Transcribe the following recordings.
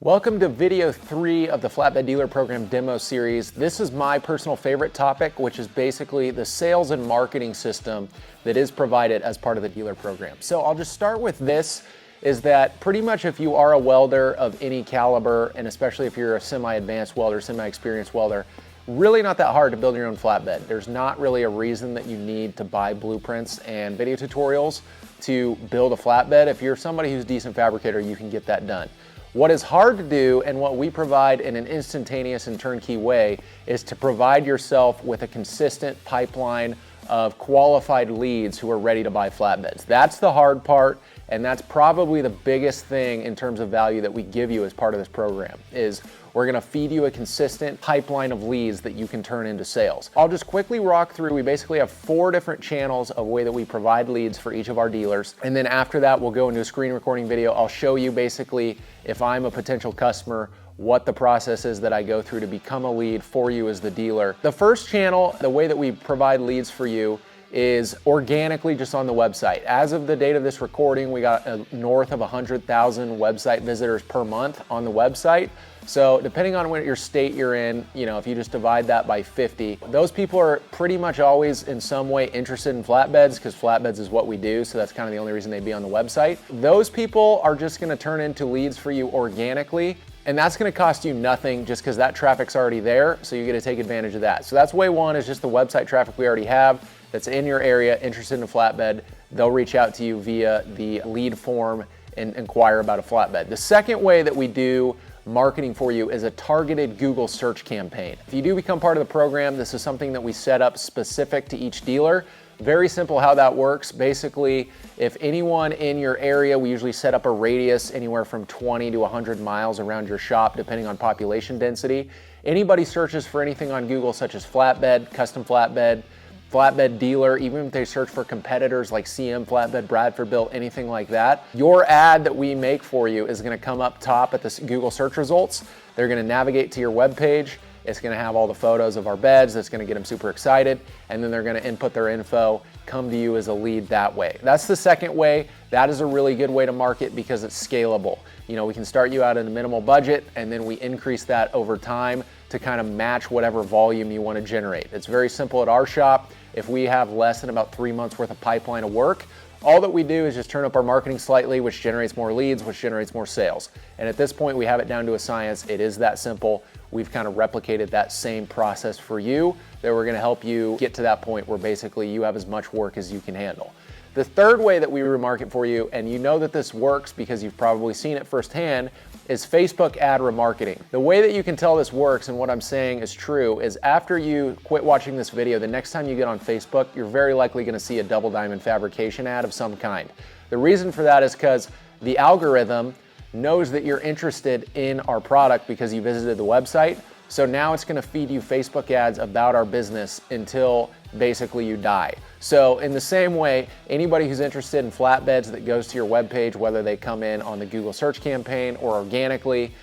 Welcome to video 3 of the Flatbed Dealer Program demo series. This is my personal favorite topic, which is basically the sales and marketing system that is provided as part of the dealer program. So I'll just start with this, is that pretty much if you are a welder of any caliber, and especially if you're a semi-advanced welder, semi-experienced welder, really not that hard to build your own flatbed. There's not really a reason that you need to buy blueprints and video tutorials to build a flatbed. If you're somebody who's a decent fabricator, you can get that done. What is hard to do, and what we provide in an instantaneous and turnkey way, is to provide yourself with a consistent pipeline of qualified leads who are ready to buy flatbeds. That's the hard part, and that's probably the biggest thing in terms of value that we give you as part of this program, is we're gonna feed you a consistent pipeline of leads that you can turn into sales. I'll just quickly walk through. We basically have 4 different channels of way that we provide leads for each of our dealers. And then after that, we'll go into a screen recording video. I'll show you basically, if I'm a potential customer, what the process is that I go through to become a lead for you as the dealer. The first channel, the way that we provide leads for you, is organically just on the website. As of the date of this recording, we got north of 100,000 website visitors per month on the website. So depending on what your state you're in, if you just divide that by 50, those people are pretty much always in some way interested in flatbeds, because flatbeds is what we do. So that's kind of the only reason they'd be on the website. Those people are just gonna turn into leads for you organically. And that's gonna cost you nothing, just because that traffic's already there. So you get to take advantage of that. So that's way one, is just the website traffic we already have that's in your area, interested in a flatbed. They'll reach out to you via the lead form and inquire about a flatbed. The second way that we do marketing for you is a targeted Google search campaign. If you do become part of the program, this is something that we set up specific to each dealer. Very simple how that works. Basically, if anyone in your area, we usually set up a radius anywhere from 20 to 100 miles around your shop, depending on population density. Anybody searches for anything on Google, such as flatbed, custom flatbed, flatbed dealer, even if they search for competitors like CM Flatbed, Bradford Built, anything like that, your ad that we make for you is gonna come up top at the Google search results. They're gonna navigate to your web page. It's gonna have all the photos of our beds. That's gonna get them super excited. And then they're gonna input their info, come to you as a lead that way. That's the second way. That is a really good way to market because it's scalable. We can start you out at a minimal budget, and then we increase that over time to kind of match whatever volume you want to generate. It's very simple at our shop. If we have less than about 3 months worth of pipeline of work, all that we do is just turn up our marketing slightly, which generates more leads, which generates more sales. And at this point, we have it down to a science. It is that simple. We've kind of replicated that same process for you, that we're gonna help you get to that point where basically you have as much work as you can handle. The third way that we remarket for you, and you know that this works because you've probably seen it firsthand, is Facebook ad remarketing. The way that you can tell this works, and what I'm saying is true, is after you quit watching this video, the next time you get on Facebook, you're very likely gonna see a double diamond fabrication ad of some kind. The reason for that is because the algorithm knows that you're interested in our product because you visited the website. So now it's gonna feed you Facebook ads about our business until basically you die. So in the same way, anybody who's interested in flatbeds that goes to your webpage, whether they come in on the Google search campaign or organically,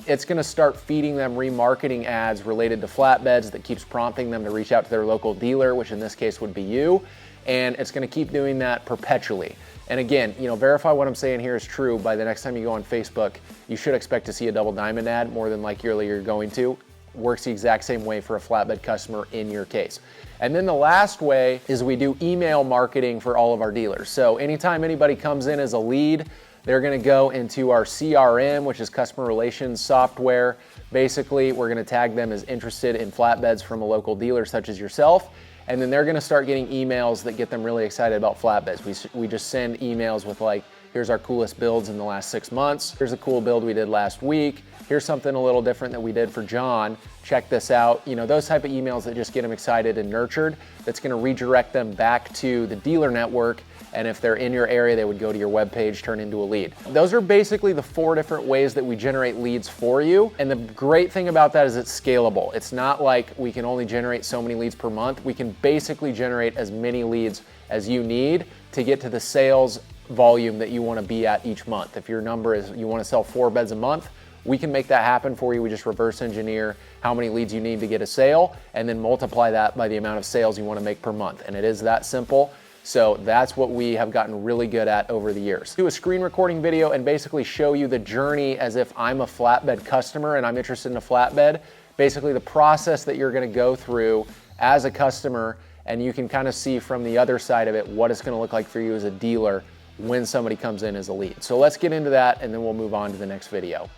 it's gonna start feeding them remarketing ads related to flatbeds that keeps prompting them to reach out to their local dealer, which in this case would be you. And it's gonna keep doing that perpetually. And again, verify what I'm saying here is true. By the next time you go on Facebook, you should expect to see a double diamond ad, more than likely you're going to. Works the exact same way for a flatbed customer in your case. And then the last way is we do email marketing for all of our dealers. So anytime anybody comes in as a lead, they're gonna go into our CRM, which is customer relations software. Basically, we're gonna tag them as interested in flatbeds from a local dealer such as yourself. And then they're gonna start getting emails that get them really excited about flatbeds. We just send emails with like, here's our coolest builds in the last 6 months. Here's a cool build we did last week. Here's something a little different that we did for John. Check this out. Those type of emails that just get them excited and nurtured. That's gonna redirect them back to the dealer network. And if they're in your area, they would go to your webpage, turn into a lead. Those are basically the 4 different ways that we generate leads for you. And the great thing about that is it's scalable. It's not like we can only generate so many leads per month. We can basically generate as many leads as you need to get to the sales volume that you want to be at each month. If your number is you want to sell 4 beds a month, we can make that happen for you. We just reverse engineer how many leads you need to get a sale and then multiply that by the amount of sales you want to make per month. And it is that simple. So that's what we have gotten really good at over the years. Do a screen recording video and basically show you the journey as if I'm a flatbed customer and I'm interested in a flatbed. Basically the process that you're gonna go through as a customer, and you can kind of see from the other side of it what it's gonna look like for you as a dealer when somebody comes in as a lead. So let's get into that and then we'll move on to the next video.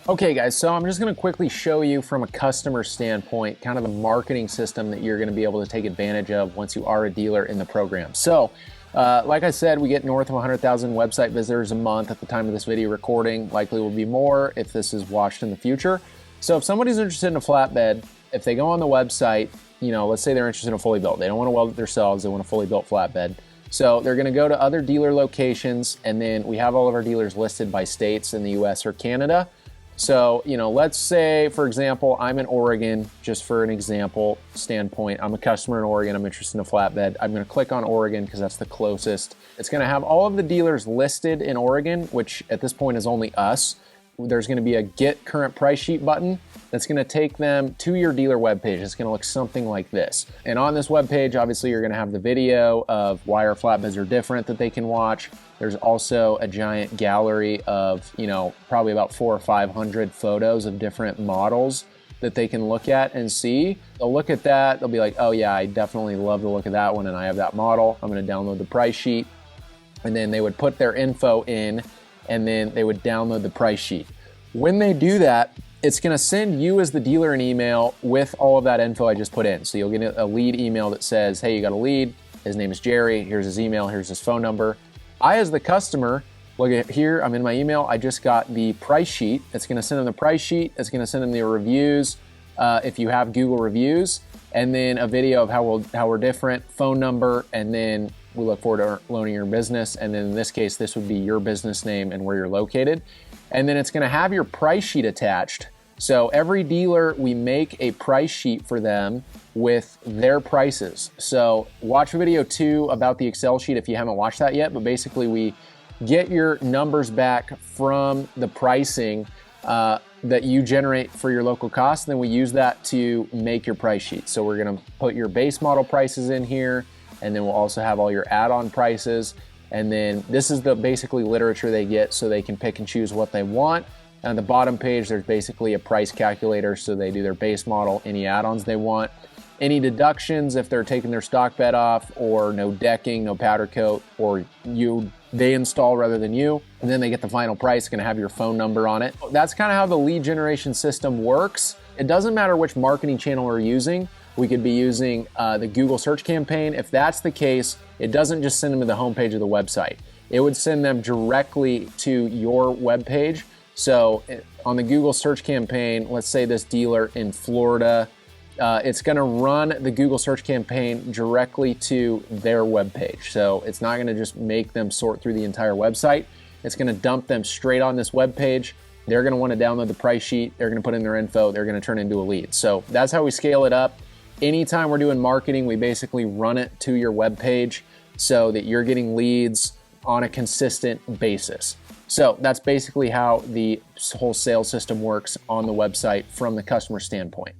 Okay guys, so I'm just gonna quickly show you from a customer standpoint, kind of the marketing system that you're gonna be able to take advantage of once you are a dealer in the program. So, like I said, we get north of 100,000 website visitors a month at the time of this video recording. Likely will be more if this is watched in the future. So if somebody's interested in a flatbed, if they go on the website, you know, let's say they're interested in a fully built. They don't wanna weld it themselves, they want a fully built flatbed. So they're gonna go to other dealer locations, and then we have all of our dealers listed by states in the US or Canada. So, you know, let's say, for example, I'm in Oregon, just for an example standpoint. I'm a customer in Oregon, I'm interested in a flatbed. I'm gonna click on Oregon because that's the closest. It's gonna have all of the dealers listed in Oregon, which at this point is only us. There's gonna be a Get Current Price Sheet button that's gonna take them to your dealer webpage. It's gonna look something like this. And on this webpage, obviously you're gonna have the video of why our flatbeds are different that they can watch. There's also a giant gallery of, you know, probably about 400 or 500 photos of different models that they can look at and see. They'll look at that, they'll be like, oh yeah, I definitely love the look of that one and I have that model. I'm gonna download the price sheet. And then they would put their info in and then they would download the price sheet. When they do that, it's gonna send you as the dealer an email with all of that info I just put in. So you'll get a lead email that says, hey, you got a lead, his name is Jerry, here's his email, here's his phone number. I, as the customer, look at here, I'm in my email, I just got the price sheet. It's gonna send them the price sheet, it's gonna send them the reviews, if you have Google reviews, and then a video of how we're different, phone number, and then we look forward to loaning your business. And then in this case, this would be your business name and where you're located. And then it's gonna have your price sheet attached. So every dealer, we make a price sheet for them with their prices. So watch video 2 about the Excel sheet if you haven't watched that yet, but basically we get your numbers back from the pricing that you generate for your local costs, and then we use that to make your price sheet. So we're gonna put your base model prices in here, and then we'll also have all your add-on prices. And then this is the basically literature they get so they can pick and choose what they want. On the bottom page, there's basically a price calculator, so they do their base model, any add-ons they want, any deductions if they're taking their stock bed off, or no decking, no powder coat, or they install rather than you, and then they get the final price. It's gonna have your phone number on it. That's kind of how the lead generation system works. It doesn't matter which marketing channel we're using. We could be using the Google search campaign. If that's the case, it doesn't just send them to the homepage of the website. It would send them directly to your webpage. So on the Google search campaign, let's say this dealer in Florida, it's gonna run the Google search campaign directly to their webpage. So it's not gonna just make them sort through the entire website. It's gonna dump them straight on this webpage. They're gonna wanna download the price sheet. They're gonna put in their info. They're gonna turn into a lead. So that's how we scale it up. Anytime we're doing marketing, we basically run it to your webpage so that you're getting leads on a consistent basis. So that's basically how the whole sales system works on the website from the customer standpoint.